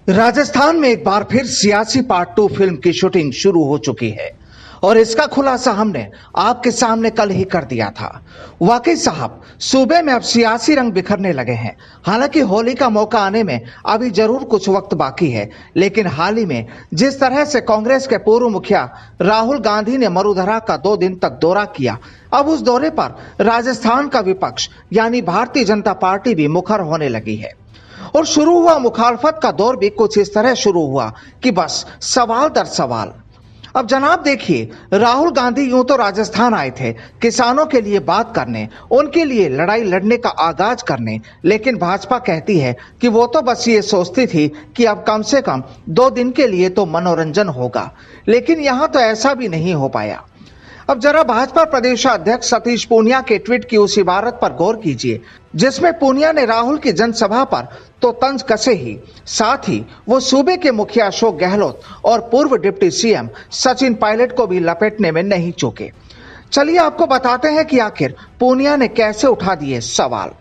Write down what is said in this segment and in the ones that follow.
राजस्थान में एक बार फिर सियासी पार्ट 2 फिल्म की शूटिंग शुरू हो चुकी है और इसका खुलासा हमने आपके सामने कल ही कर दिया था। वाकई साहब, सूबे में अब सियासी रंग बिखरने लगे हैं। हालांकि होली का मौका आने में अभी जरूर कुछ वक्त बाकी है, लेकिन हाल ही में जिस तरह से कांग्रेस के पूर्व मुखिया राहुल गांधी ने मरुधरा का 2 दिन तक दौरा किया, अब उस दौरे पर राजस्थान का विपक्ष यानी भारतीय जनता पार्टी भी मुखर होने लगी है। और शुरू हुआ मुखालफत का दौर भी कुछ इस तरह शुरू हुआ कि बस सवाल दर सवाल। अब जनाब देखिए, राहुल गांधी यूं तो राजस्थान आए थे किसानों के लिए बात करने, उनके लिए लड़ाई लड़ने का आगाज करने, लेकिन भाजपा कहती है कि वो तो बस ये सोचती थी कि अब कम से कम 2 दिन के लिए तो मनोरंजन होगा, लेकिन यहां तो ऐसा भी नहीं हो पाया। अब जरा भाजपा प्रदेशाध्यक्ष सतीश पूनिया के ट्वीट की उस इबारत पर गौर कीजिए जिसमें पूनिया ने राहुल की जनसभा पर तो तंज कसे ही, साथ ही वो सूबे के मुखिया अशोक गहलोत और पूर्व डिप्टी सीएम सचिन पायलट को भी लपेटने में नहीं चूके। चलिए आपको बताते हैं कि आखिर पूनिया ने कैसे उठा दिए सवाल।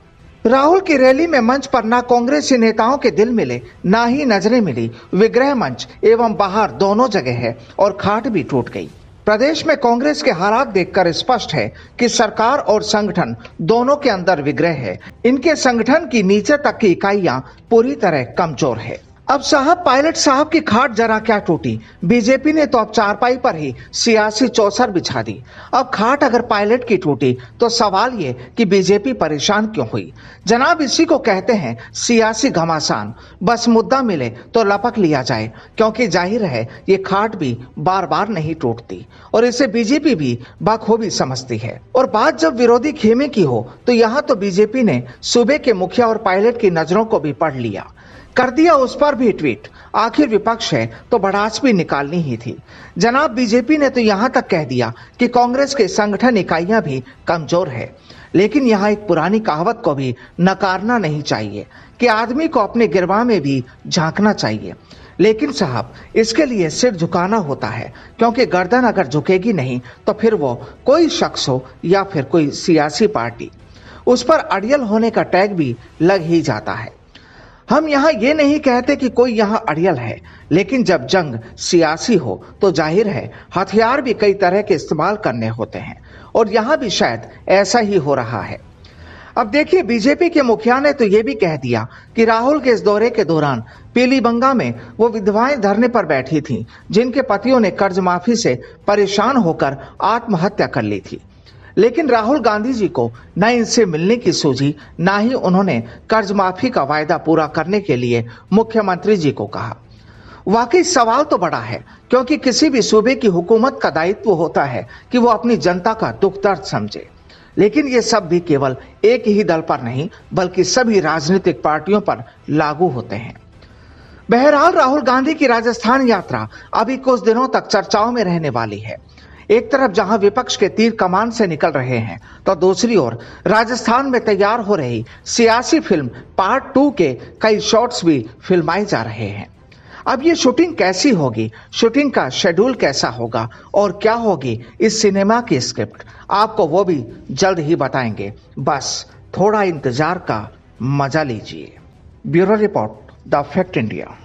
राहुल की रैली में मंच पर ना कांग्रेसी नेताओं के दिल मिले, ना ही नजरें मिली। विग्रह मंच एवं बाहर दोनों जगह है और खाट भी टूट गई। प्रदेश में कांग्रेस के हालात देखकर स्पष्ट है कि सरकार और संगठन दोनों के अंदर विग्रह है। इनके संगठन की नीचे तक की इकाइयां पूरी तरह कमजोर है। अब साहब, पायलट साहब की खाट जरा क्या टूटी। बीजेपी ने तो अब चारपाई पर ही सियासी चौसर बिछा दी। अब खाट अगर पायलट की टूटी तो सवाल ये कि बीजेपी परेशान क्यों हुई। जनाब, इसी को कहते हैं सियासी घमासान। बस मुद्दा मिले तो लपक लिया जाए, क्योंकि जाहिर है ये खाट भी बार बार नहीं टूटती और इसे बीजेपी भी बखूबी समझती है। और बात जब विरोधी खेमे की हो तो यहाँ तो बीजेपी ने सूबे के मुखिया और पायलट की नजरों को भी पढ़ लिया, कर दिया उस पर भी ट्वीट। आखिर विपक्ष है तो भड़ास भी निकालनी ही थी। जनाब, बीजेपी ने तो यहां तक कह दिया कि कांग्रेस के संगठन इकाइयां भी कमजोर है। लेकिन यहां एक पुरानी कहावत को भी नकारना नहीं चाहिए कि आदमी को अपने गिरवा में भी झांकना चाहिए। लेकिन साहब, इसके लिए सिर झुकाना होता है, क्योंकि गर्दन अगर झुकेगी नहीं तो फिर वो कोई शख्स हो या फिर कोई सियासी पार्टी, उस पर अड़ियल होने का टैग भी लग ही जाता है। हम यहाँ ये नहीं कहते कि कोई यहाँ अड़ियल है, लेकिन जब जंग सियासी हो तो जाहिर है हथियार भी कई तरह के इस्तेमाल करने होते हैं और यहाँ भी शायद ऐसा ही हो रहा है। अब देखिए, बीजेपी के मुखिया ने तो ये भी कह दिया कि राहुल के इस दौरे के दौरान पीलीबंगा में वो विधवाएं धरने पर बैठी थीं जिनके पतियों ने कर्ज माफी से परेशान होकर आत्महत्या कर ली थी। लेकिन राहुल गांधी जी को न इनसे मिलने की सूझी, ना ही उन्होंने कर्ज माफी का वायदा पूरा करने के लिए मुख्यमंत्री जी को कहा। वाकई सवाल तो बड़ा है, क्योंकि किसी भी सूबे की हुकूमत का दायित्व होता है कि वो अपनी जनता का दुख दर्द समझे। लेकिन ये सब भी केवल एक ही दल पर नहीं बल्कि सभी राजनीतिक पार्टियों पर लागू होते हैं। बहरहाल, राहुल गांधी की राजस्थान यात्रा अभी कुछ दिनों तक चर्चाओं में रहने वाली है। एक तरफ जहां विपक्ष के तीर कमान से निकल रहे हैं तो दूसरी ओर राजस्थान में तैयार हो रही सियासी फिल्म पार्ट 2 के कई शॉट्स भी फिल्माए जा रहे हैं। अब ये शूटिंग कैसी होगी, शूटिंग का शेड्यूल कैसा होगा और क्या होगी इस सिनेमा की स्क्रिप्ट, आपको वो भी जल्द ही बताएंगे। बस थोड़ा इंतजार का मजा लीजिए। Bureau report, the fact India.